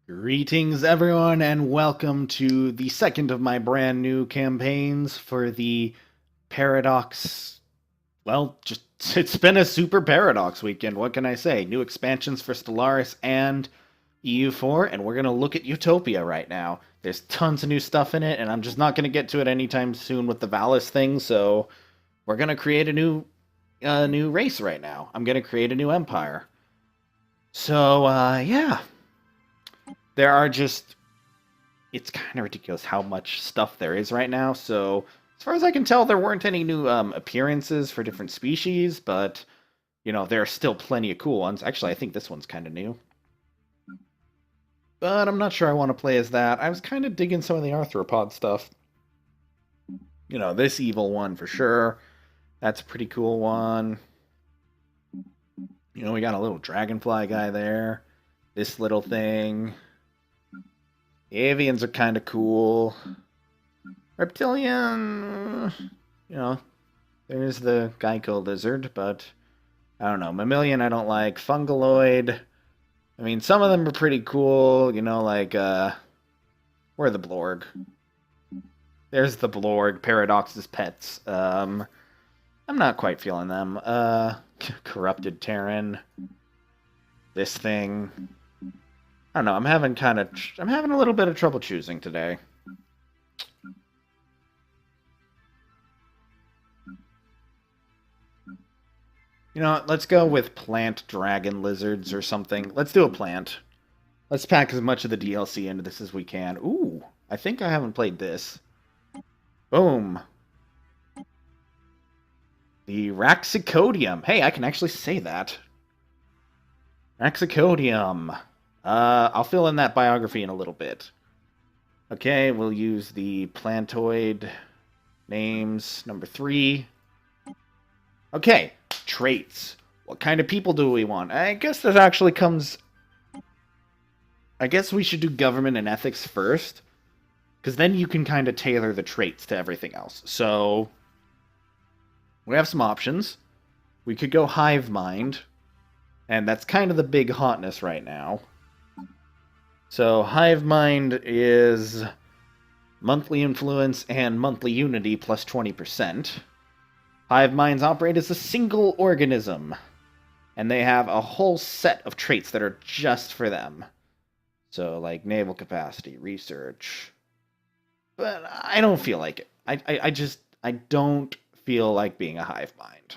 Greetings, everyone, and welcome to the second of my brand new campaigns for the Paradox. Well, just it's been a super Paradox weekend. What can I say? New expansions for Stellaris and EU4, and we're gonna look at Utopia right now. There's tons of new stuff in it, and I'm just not gonna get to it anytime soon with the Valis thing. So we're gonna create a new race right now. I'm gonna create a new empire. So yeah, there are just it's kind of ridiculous how much stuff there is right now. So, as far as I can tell, there weren't any new appearances for different species, but there are still plenty of cool ones. Actually, I think this one's kind of new, but I'm not sure I want to play as that. I was kind of digging some of the arthropod stuff. This evil one for sure. That's a pretty cool one. We got a little dragonfly guy there. This little thing. The avians are kind of cool. Reptilian, there's the Geico lizard, but I don't know. Mammalian I don't like. Fungaloid, I mean, some of them are pretty cool, like, where are the Blorg? There's the Blorg, Paradox's pets. I'm not quite feeling them. Corrupted Terran. This thing. I don't know, I'm having a little bit of trouble choosing today. You know what, let's go with plant dragon lizards or something. Let's do a plant. Let's pack as much of the DLC into this as we can. Ooh, I think I haven't played this. Boom. The Raxicodium. Hey, I can actually say that. Raxicodium. I'll fill in that biography in a little bit. Okay, we'll use the plantoid names. Number 3. Okay, traits. What kind of people do we want? I guess that actually comes... I guess we should do government and ethics first, because then you can kind of tailor the traits to everything else. So, we have some options. We could go hive mind, and that's kind of the big hotness right now. So, hive mind is monthly influence and monthly unity plus 20%. Hive minds operate as a single organism, and they have a whole set of traits that are just for them. So, like naval capacity, research. But I don't feel like it. I don't feel like being a hive mind.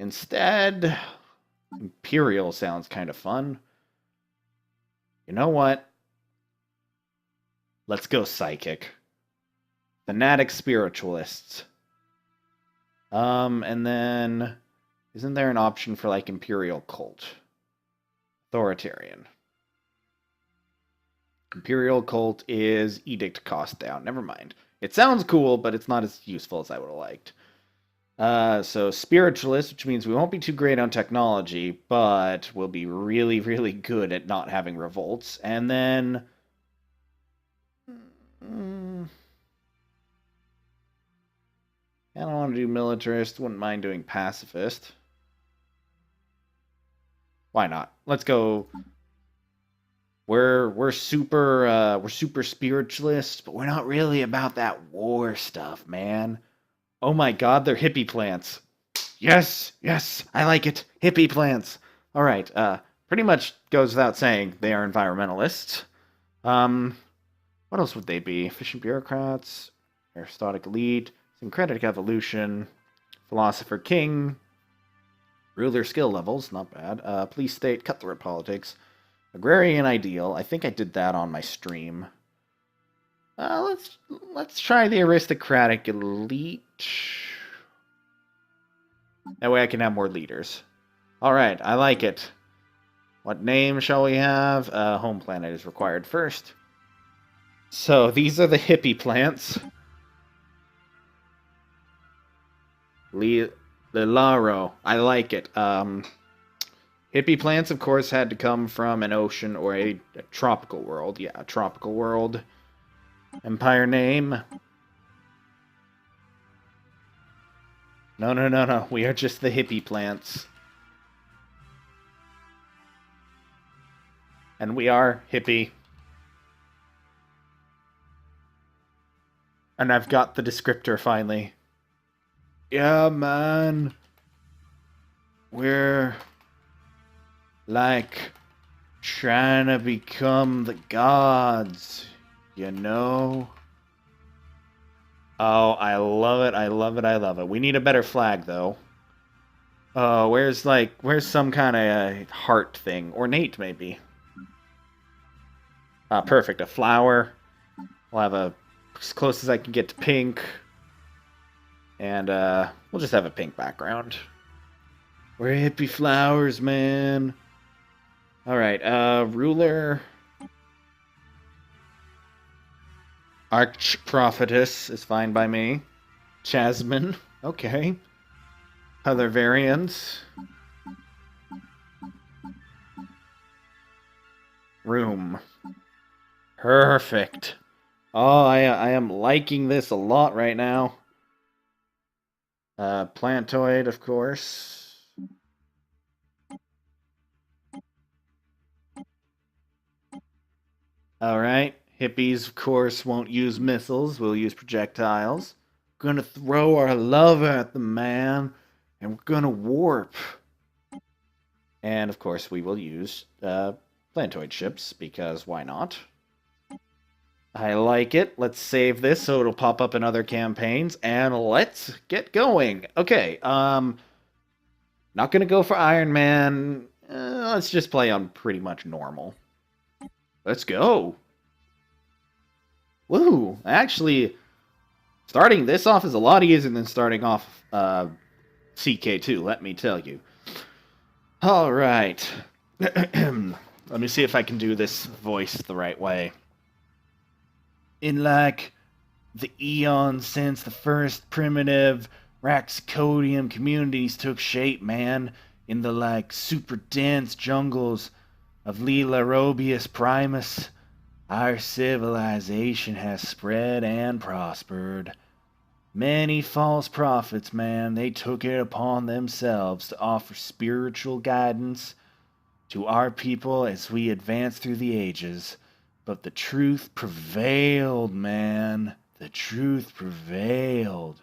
Instead, Imperial sounds kind of fun. You know what? Let's go Psychic. Fanatic Spiritualists. And then... Isn't there an option for, like, Imperial Cult? Authoritarian. Imperial Cult is Edict Cost Down. Never mind. It sounds cool, but it's not as useful as I would have liked. So Spiritualist, which means we won't be too great on technology, but we'll be really, really good at not having revolts. And then... I don't want to do militarist. Wouldn't mind doing pacifist. Why not? Let's go. We're super spiritualists, but we're not really about that war stuff, man. Oh my god, they're hippie plants. Yes, I like it. Hippie plants. All right. Pretty much goes without saying they are environmentalists. What else would they be? Efficient bureaucrats, aristocratic elite, syncretic evolution, philosopher king, ruler skill levels, not bad. Police state, cutthroat politics, agrarian ideal. I think I did that on my stream. Let's try the aristocratic elite. That way I can have more leaders. All right, I like it. What name shall we have? Home planet is required first. So these are the hippie plants. Lilaro. I like it. Hippie plants, of course, had to come from an ocean or a tropical world. Yeah, a tropical world. Empire name. No. We are just the hippie plants. And we are Hippy. And I've got the descriptor finally. Yeah, man. We're like trying to become the gods, you know? Oh, I love it, I love it, I love it. We need a better flag, though. Oh, where's some kind of heart thing? Ornate, maybe. Perfect, a flower. We'll have as close as I can get to pink. And, we'll just have a pink background. We're hippie flowers, man. Alright, ruler. Archprophetess is fine by me. Jasmine, okay. Other variants. Room. Perfect. Oh, I am liking this a lot right now. Plantoid, of course. Alright. Hippies, of course, won't use missiles. We'll use projectiles. Gonna throw our love at them, man. And we're gonna warp. And, of course, we will use plantoid ships, because why not? I like it. Let's save this so it'll pop up in other campaigns. And let's get going. Okay, not gonna go for Iron Man. Let's just play on pretty much normal. Let's go. Woo! Actually, starting this off is a lot easier than starting off CK2, let me tell you. Alright. Let me see if I can do this voice the right way. In like the eons since the first primitive Raxacodium communities took shape, man, in the like super dense jungles of Lila Robius Primus, our civilization has spread and prospered. Many false prophets, man, they took it upon themselves to offer spiritual guidance to our people as we advance through the ages. But the truth prevailed, man. The truth prevailed.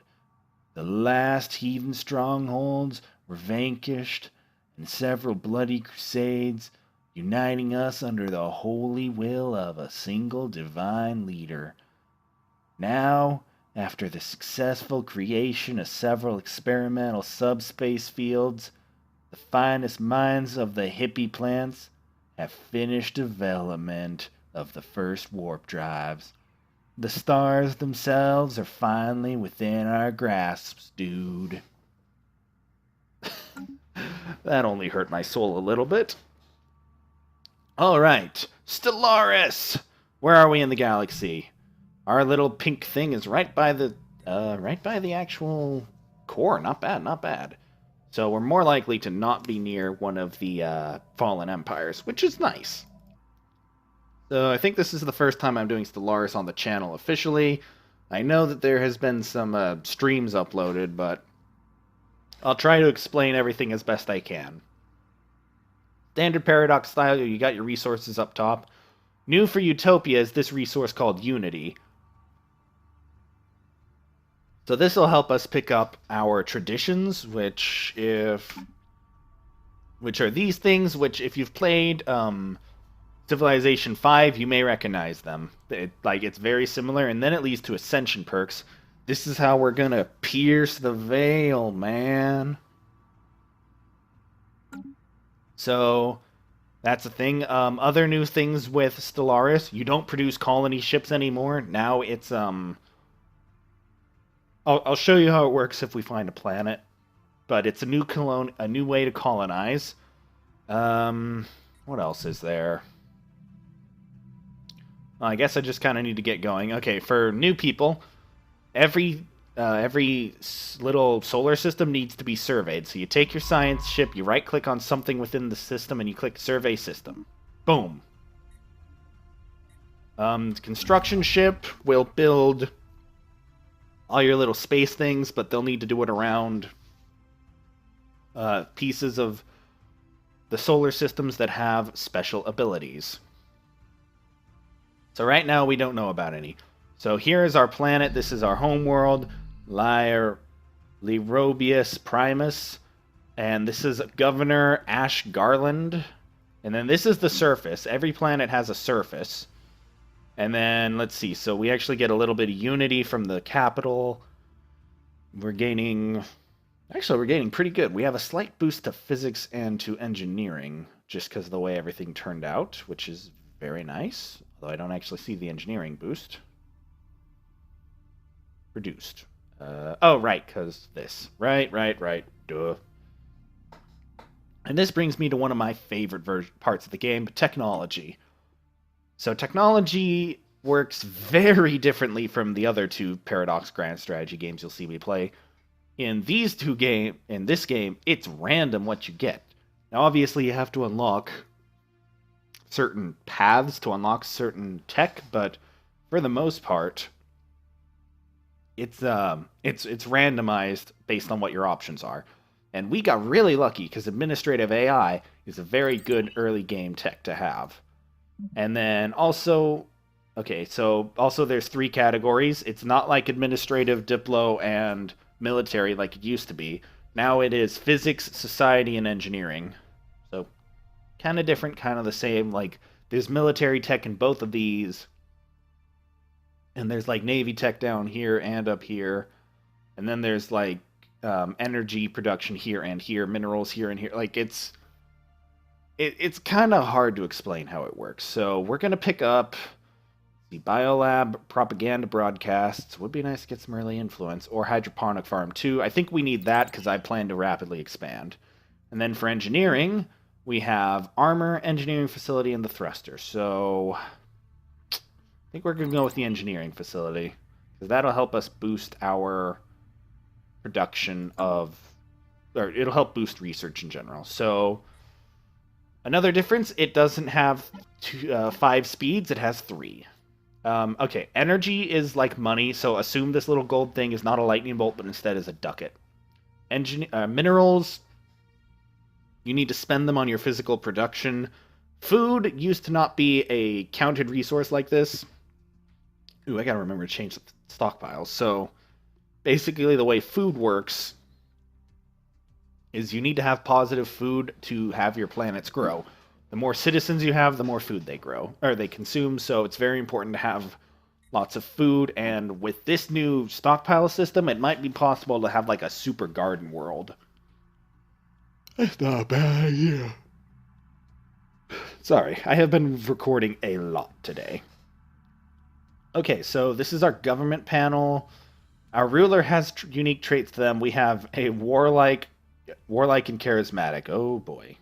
The last heathen strongholds were vanquished, and several bloody crusades uniting us under the holy will of a single divine leader. Now, after the successful creation of several experimental subspace fields, the finest minds of the Hippy Plants have finished development of the first warp drives. The stars themselves are finally within our grasps, dude. That only hurt my soul a little bit. Alright, Stellaris! Where are we in the galaxy? Our little pink thing is right by the actual core. Not bad, not bad. So we're more likely to not be near one of the fallen empires, which is nice. So I think this is the first time I'm doing Stellaris on the channel officially. I know that there has been some streams uploaded, but I'll try to explain everything as best I can. Standard Paradox style, you got your resources up top. New for Utopia is this resource called Unity. So this will help us pick up our traditions, which are these things, which if you've played Civilization 5, you may recognize them. It's very similar, and then it leads to Ascension perks. This is how we're gonna pierce the veil, man. So, that's a thing. Other new things with Stellaris, you don't produce colony ships anymore. Now it's, I'll show you how it works if we find a planet. But it's a new way to colonize. What else is there? Well, I guess I just kind of need to get going. Okay, for new people, every little solar system needs to be surveyed. So you take your science ship, you right-click on something within the system, and you click Survey System. Boom. Construction ship will build all your little space things, but they'll need to do it around pieces of the solar systems that have special abilities. So right now we don't know about any. So here is our planet. This is our home world, Lirobius Primus. And this is Governor Ash Garland. And then this is the surface. Every planet has a surface. And then, let's see. So we actually get a little bit of unity from the capital. We're gaining... Actually, we're gaining pretty good. We have a slight boost to physics and to engineering, just because of the way everything turned out, which is very nice. Although I don't actually see the engineering boost. Reduced. Oh, right, because this. Right. Duh. And this brings me to one of my favorite parts of the game, technology. So technology works very differently from the other two Paradox Grand Strategy games you'll see me play. In this game, it's random what you get. Now, obviously, you have to unlock certain paths to unlock certain tech, but for the most part, it's randomized based on what your options are. And we got really lucky because administrative AI is a very good early game tech to have. And then also, okay, so also there's 3 categories. It's not like administrative, diplo, and military like it used to be. Now it is physics, society, and engineering. So kind of different, kind of the same. Like there's military tech in both of these. And there's like Navy tech down here and up here. And then there's like energy production here and here, minerals here and here. Like it's kind of hard to explain how it works. So we're going to pick up the Biolab propaganda broadcasts. Would be nice to get some early influence. Or hydroponic farm 2. I think we need that because I plan to rapidly expand. And then for engineering, we have armor, engineering facility, and the thruster. So I think we're going to go with the engineering facility, because that'll help us boost our production of... Or it'll help boost research in general. So another difference, it doesn't have 5 speeds, it has 3. Okay, energy is like money, so assume this little gold thing is not a lightning bolt, but instead is a ducat. Minerals, you need to spend them on your physical production. Food used to not be a counted resource like this. Ooh, I gotta remember to change the stockpiles. So, basically the way food works is you need to have positive food to have your planets grow. The more citizens you have, the more food they grow, or they consume, so it's very important to have lots of food, and with this new stockpile system, it might be possible to have like a super garden world. That's not a bad idea. Sorry, I have been recording a lot today. Okay, so this is our government panel. Our ruler has unique traits to them. We have a warlike and charismatic. Oh boy.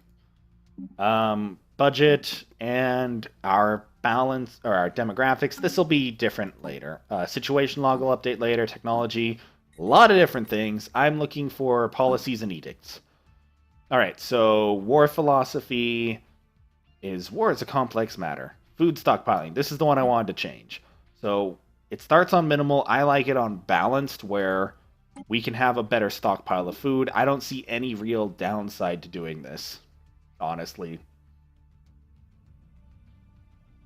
Budget and our balance, or our demographics. This will be different later. Situation log will update later. Technology, a lot of different things. I'm looking for policies and edicts. All right, so war philosophy is war is a complex matter. Food stockpiling. This is the one I wanted to change. So it starts on minimal. I like it on balanced, where we can have a better stockpile of food. I don't see any real downside to doing this, honestly.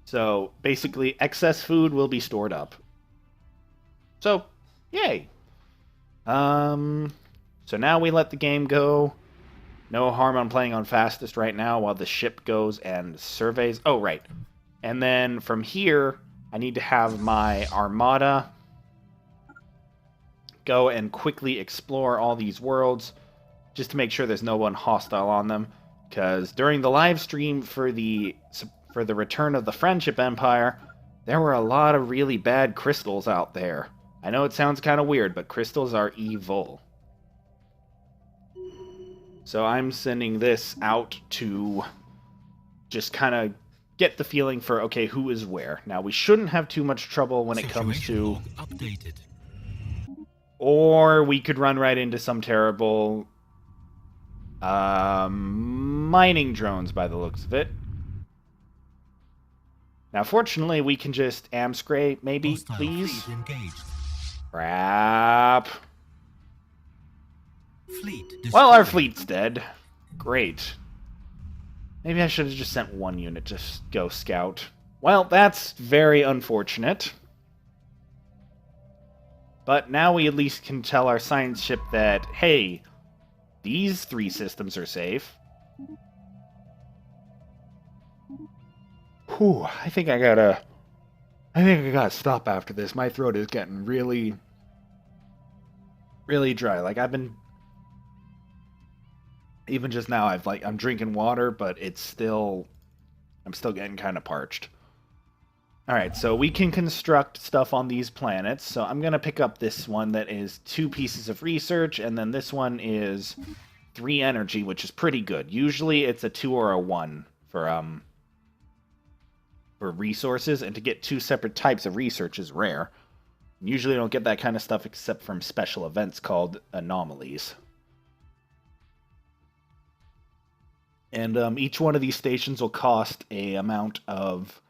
So basically, excess food will be stored up. So, yay. So now we let the game go. No harm on playing on fastest right now while the ship goes and surveys. Oh, right. And then from here, I need to have my armada go and quickly explore all these worlds, just to make sure there's no one hostile on them. Because during the live stream for the return of the Friendship Empire, there were a lot of really bad crystals out there. I know it sounds kind of weird, but crystals are evil. So I'm sending this out to just kind of get the feeling for, okay, who is where. Now, we shouldn't have too much trouble when it comes to... Updated. Or we could run right into some terrible mining drones by the looks of it. Now, fortunately, we can just amscray, maybe, Hostile please. fleet engaged. Crap. Fleet Well, our destroyed. fleet's dead. Great. Maybe I should have just sent one unit to go scout. Well, that's very unfortunate. But now we at least can tell our science ship that, hey, these 3 systems are safe. Whew, I think I gotta stop after this. My throat is getting really, really dry. Like, I've been... Even just now, I'm drinking water, but it's still... I'm still getting kind of parched. Alright, so we can construct stuff on these planets. So I'm going to pick up this one that is 2 pieces of research, and then this one is 3 energy, which is pretty good. Usually it's a 2 or a 1 for resources, and to get 2 separate types of research is rare. Usually don't get that kind of stuff except from special events called anomalies. And each one of these stations will cost a amount of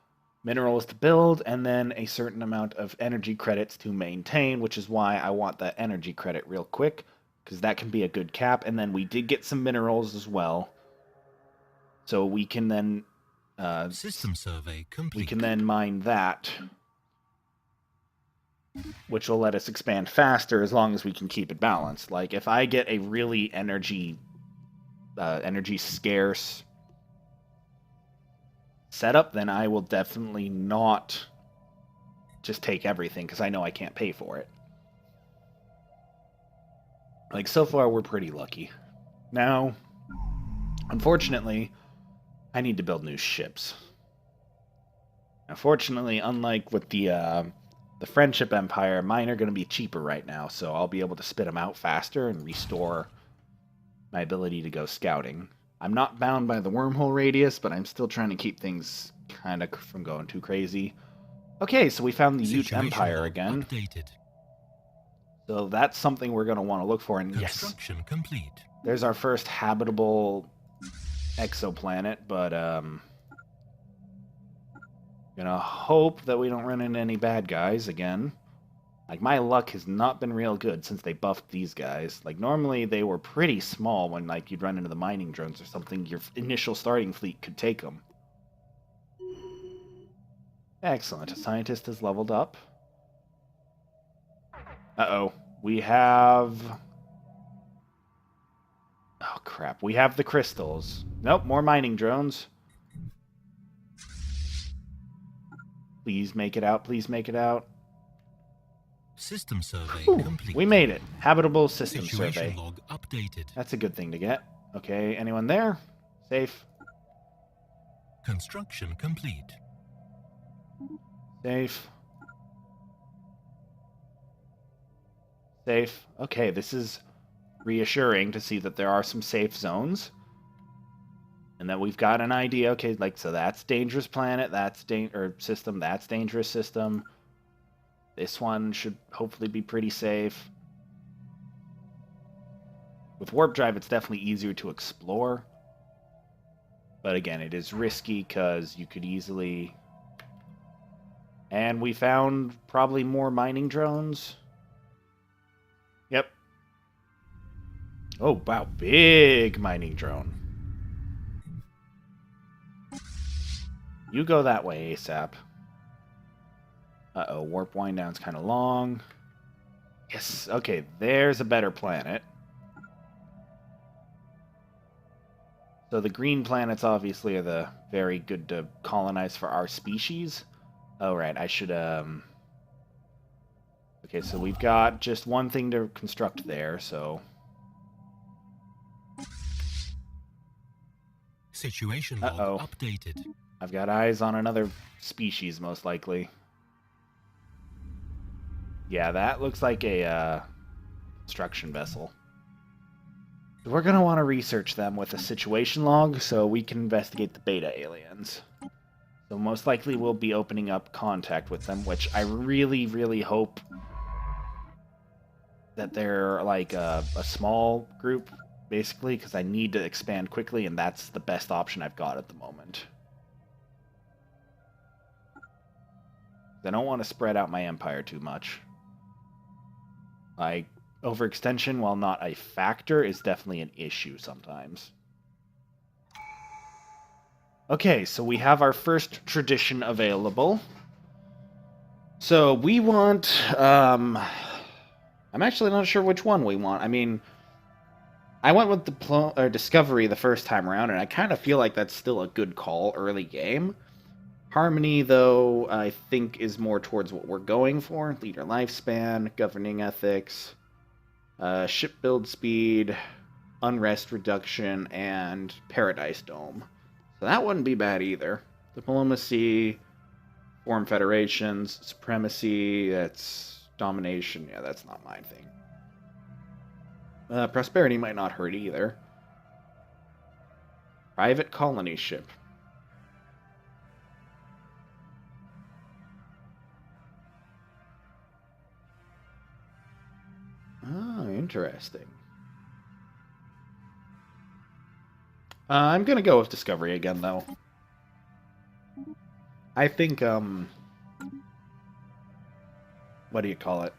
minerals to build, and then a certain amount of energy credits to maintain, which is why I want that energy credit real quick, because that can be a good cap. And then we did get some minerals as well, so we can then system survey complete. We can then mine that, which will let us expand faster as long as we can keep it balanced. Like, if I get a really energy scarce setup, then I will definitely not just take everything, because I know I can't pay for it. Like, so far, we're pretty lucky. Now, unfortunately, I need to build new ships. Unfortunately, unlike with the Friendship Empire, mine are going to be cheaper right now, so I'll be able to spit them out faster and restore my ability to go scouting. I'm not bound by the wormhole radius, but I'm still trying to keep things kind of from going too crazy. Okay, so we found the Ute Empire again. Updated. So that's something we're going to want to look for. And construction complete. There's our first habitable exoplanet, but gonna hope that we don't run into any bad guys again. Like, my luck has not been real good since they buffed these guys. Like, normally they were pretty small when, like, you'd run into the mining drones or something. Your initial starting fleet could take them. Excellent. A scientist has leveled up. Uh-oh. We have... Oh, crap. We have the crystals. Nope, more mining drones. Please make it out. Please make it out. System survey complete. We made it. Habitable system Situation survey. Log updated. That's a good thing to get. Okay, anyone there? Safe. Construction complete. Safe. Safe. Okay, this is reassuring to see that there are some safe zones. And that we've got an idea. Okay, like, so that's dangerous planet, that's system, that's dangerous system. This one should hopefully be pretty safe. With warp drive, it's definitely easier to explore. But again, it is risky because you could easily... And we found probably more mining drones. Yep. Oh, wow. Big mining drone. You go that way, ASAP. Uh-oh, warp wind down's kind of long. Yes, okay, there's a better planet. So the green planets obviously are the very good to colonize for our species. Oh, right, I should, Okay, so we've got just one thing to construct there, so... Situation log updated. I've got eyes on another species, most likely. Yeah, that looks like a construction vessel. We're going to want to research them with a situation log so we can investigate the beta aliens. So most likely we'll be opening up contact with them, which I really, really hope that they're like a small group, basically, because I need to expand quickly, and that's the best option I've got at the moment. I don't want to spread out my empire too much. Like, overextension, while not a factor, is definitely an issue sometimes. Okay, so we have our first tradition available. So we want, I'm actually not sure which one we want. I mean, I went with Discovery the first time around, and I kind of feel like that's still a good call early game. Harmony, though, I think is more towards what we're going for. Leader lifespan, governing ethics, ship build speed, unrest reduction, and paradise dome. So that wouldn't be bad either. Diplomacy, form federations, supremacy, that's domination. Yeah, that's not my thing. Prosperity might not hurt either. Private colony ship. Oh, interesting. I'm gonna go with Discovery again, though. I think, what do you call it?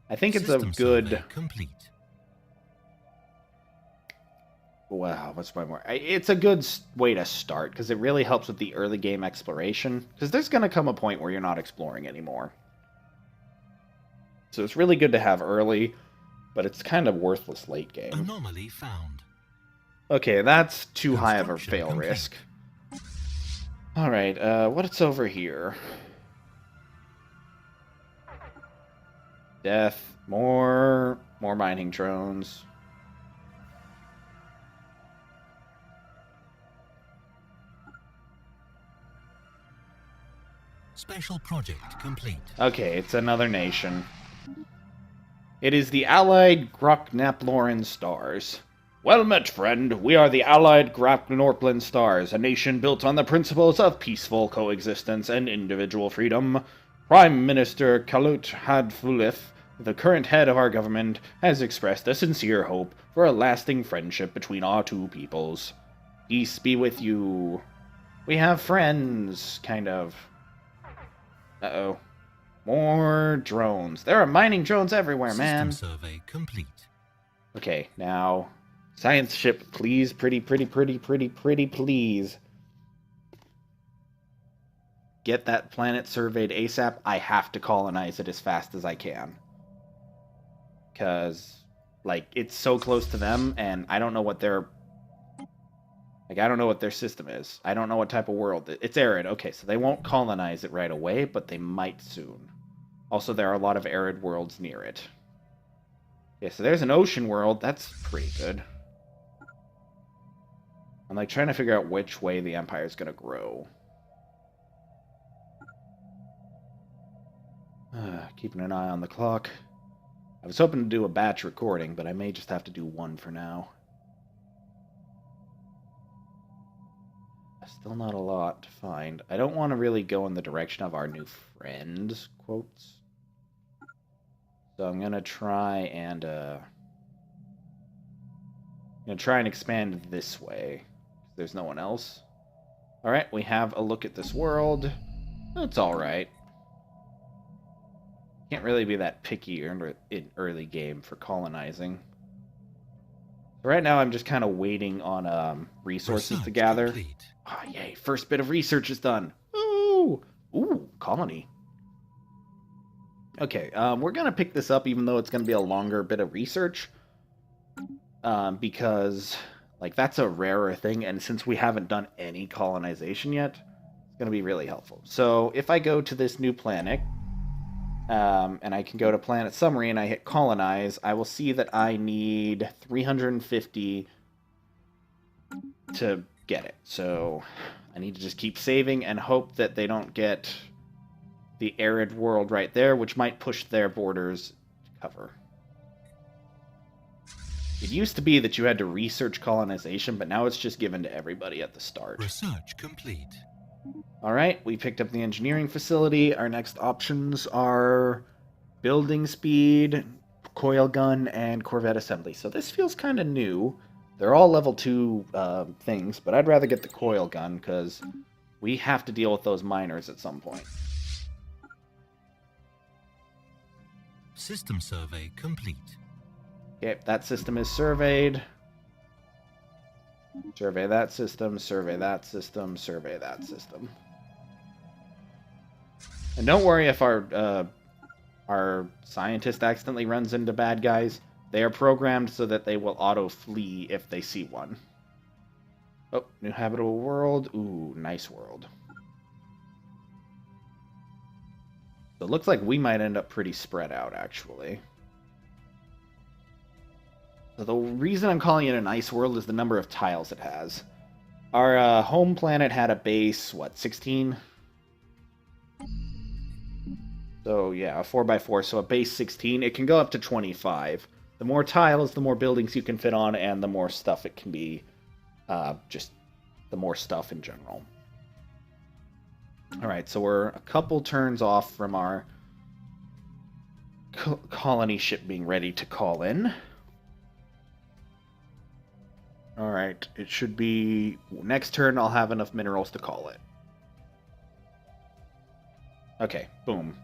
I think it's System a good... survey complete. Wow, what's my more? It's a good way to start, because it really helps with the early game exploration, because there's going to come a point where you're not exploring anymore. So it's really good to have early, but it's kind of worthless late game. Anomaly found. Okay, that's too high of a fail risk. Alright, what's over here? Death, more mining drones. Special project complete. Okay, it's another nation. It is the Allied Groknaploran Stars. Well met, friend. We are the Allied Groknorplan Stars, a nation built on the principles of peaceful coexistence and individual freedom. Prime Minister Kalut Hadfulith, the current head of our government, has expressed a sincere hope for a lasting friendship between our two peoples. Peace be with you. We have friends, kind of. Uh-oh. More drones. There are mining drones everywhere, man. System survey complete. Okay, now... Science ship, please. Pretty, please. Get that planet surveyed ASAP. I have to colonize it as fast as I can. Because, like, it's so close to them, and I don't know what their... Like, I don't know what their system is. I don't know what type of world. It's arid. Okay, so they won't colonize it right away, but they might soon. Also, there are a lot of arid worlds near it. Yeah, so there's an ocean world. That's pretty good. I'm, like, trying to figure out which way the Empire is going to grow. Keeping an eye on the clock. I was hoping to do a batch recording, but I may just have to do one for now. Still not a lot to find. I don't want to really go in the direction of our new friends, quotes. So I'm going to try and expand this way. There's no one else. Alright, we have a look at this world. It's alright. Can't really be that picky in early game for colonizing. Right now I'm just kind of waiting on resources to gather. Complete. Oh, yay. First bit of research is done. Ooh! Ooh, colony. Okay, we're going to pick this up even though it's going to be a longer bit of research. Because, like, that's a rarer thing, and since we haven't done any colonization yet, it's going to be really helpful. So, if I go to this new planet, and I can go to Planet Summary and I hit Colonize, I will see that I need 350 to get it. So I need to just keep saving and hope that they don't get the arid world right there, which might push their borders to cover. It used to be that you had to research colonization, but now it's just given to everybody at the start. Research complete. Alright, we picked up the engineering facility. Our next options are building speed, coil gun, and Corvette assembly. So this feels kind of new. They're all level 2 things, but I'd rather get the coil gun because we have to deal with those miners at some point. System survey complete. Okay, that system is surveyed. Survey that system, survey that system, survey that system. And don't worry if our scientist accidentally runs into bad guys. They are programmed so that they will auto-flee if they see one. Oh, new habitable world. Ooh, nice world. So it looks like we might end up pretty spread out, actually. So the reason I'm calling it a nice world is the number of tiles it has. Our home planet had a base, what, 16? So yeah, a 4x4, so a base 16. It can go up to 25. The more tiles, the more buildings you can fit on, and the more stuff it can be. Just the more stuff in general. Alright, so we're a couple turns off from our colony ship being ready to call in. Alright, it should be... Next turn, I'll have enough minerals to call it. Okay, boom.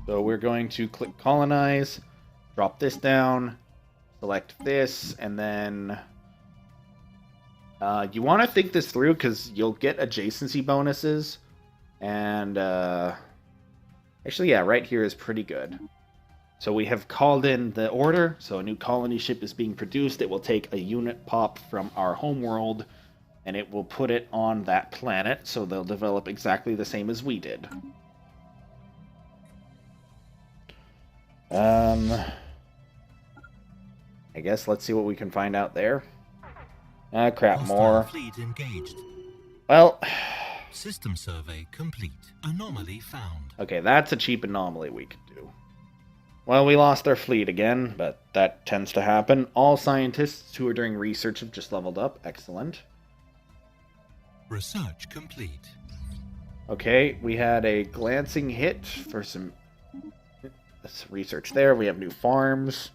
So we're going to click colonize, drop this down, select this, and then... you want to think this through, because you'll get adjacency bonuses. And, actually, yeah, right here is pretty good. So we have called in the order, so a new colony ship is being produced. It will take a unit pop from our homeworld, and it will put it on that planet, so they'll develop exactly the same as we did. I guess let's see what we can find out there. Ah, crap, Hostile more. Fleet engaged. Well... System survey complete. Anomaly found. Okay, that's a cheap anomaly we could do. Well, we lost our fleet again, but that tends to happen. All scientists who are doing research have just leveled up. Excellent. Research complete. Okay, we had a glancing hit for some research there. We have new farms.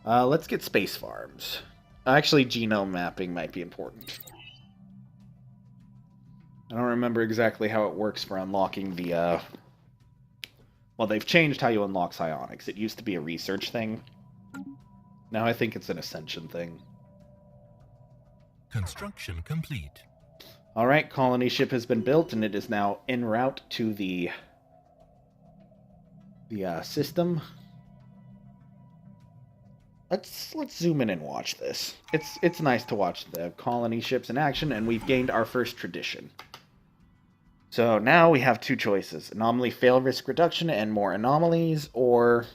Let's get space farms. Actually, genome mapping might be important. I don't remember exactly how it works for unlocking the, Well, they've changed how you unlock psionics. It used to be a research thing. Now I think it's an ascension thing. Construction complete. Alright, colony ship has been built, and it is now en route to the system. Let's zoom in and watch this. It's nice to watch the colony ships in action, and we've gained our first tradition. So now we have two choices. Anomaly fail risk reduction and more anomalies, or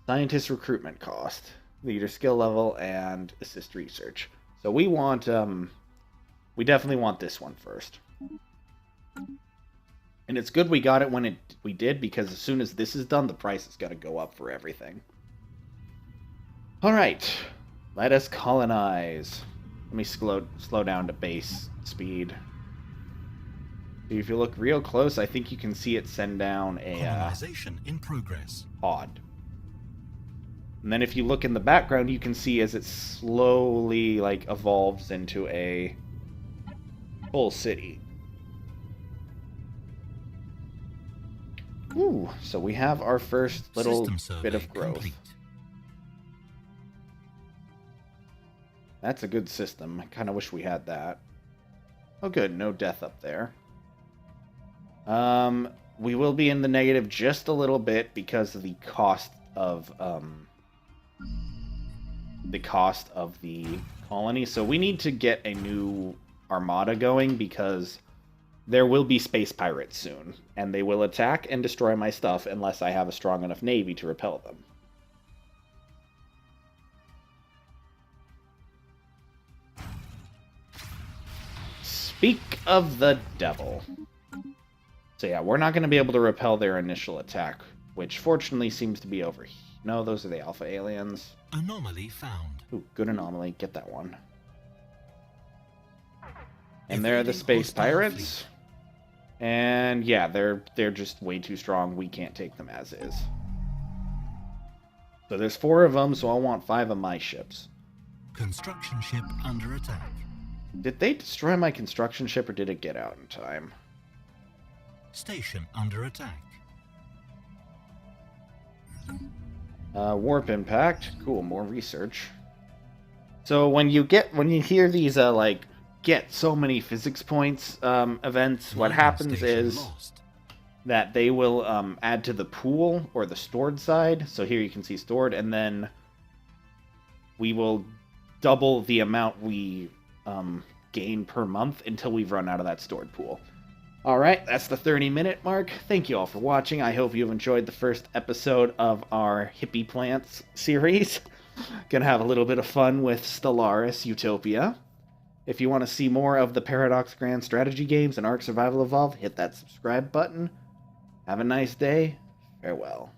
scientist recruitment cost. Leader skill level and assist research. So we want, we definitely want this one first. And it's good we got it when we did, because as soon as this is done, the price is going to go up for everything. Alright, let us colonize. Let me slow down to base speed. If you look real close, I think you can see it send down a Colonization in progress. pod. And then if you look in the background, you can see as it slowly like evolves into a full city. Ooh, so we have our first little bit of growth. Complete. That's a good system. I kind of wish we had that. Oh good, no death up there. We will be in the negative just a little bit because of the cost of the colony. So we need to get a new armada going, because there will be space pirates soon, and they will attack and destroy my stuff unless I have a strong enough navy to repel them. Speak of the devil. So yeah, we're not going to be able to repel their initial attack, which fortunately seems to be over. No, those are the alpha aliens. Anomaly found. Ooh, good anomaly. Get that one. And they're the space pirates. And yeah, they're just way too strong. We can't take them as is. So there's 4 of them, so I want 5 of my ships. Construction ship under attack. Did they destroy my construction ship, or did it get out in time? Station under attack. Warp impact. Cool, more research. So when you hear these like get so many physics points events, what Mining happens station is lost. that they will add to the pool or the stored side. So here you can see stored, and then we will double the amount we gain per month until we've run out of that stored pool. All right, that's the 30-minute mark. Thank you all for watching. I hope you've enjoyed the first episode of our Hippy Plants series. Gonna have a little bit of fun with Stellaris Utopia. If you want to see more of the Paradox Grand strategy games and Ark Survival Evolved, hit that subscribe button. Have a nice day. Farewell.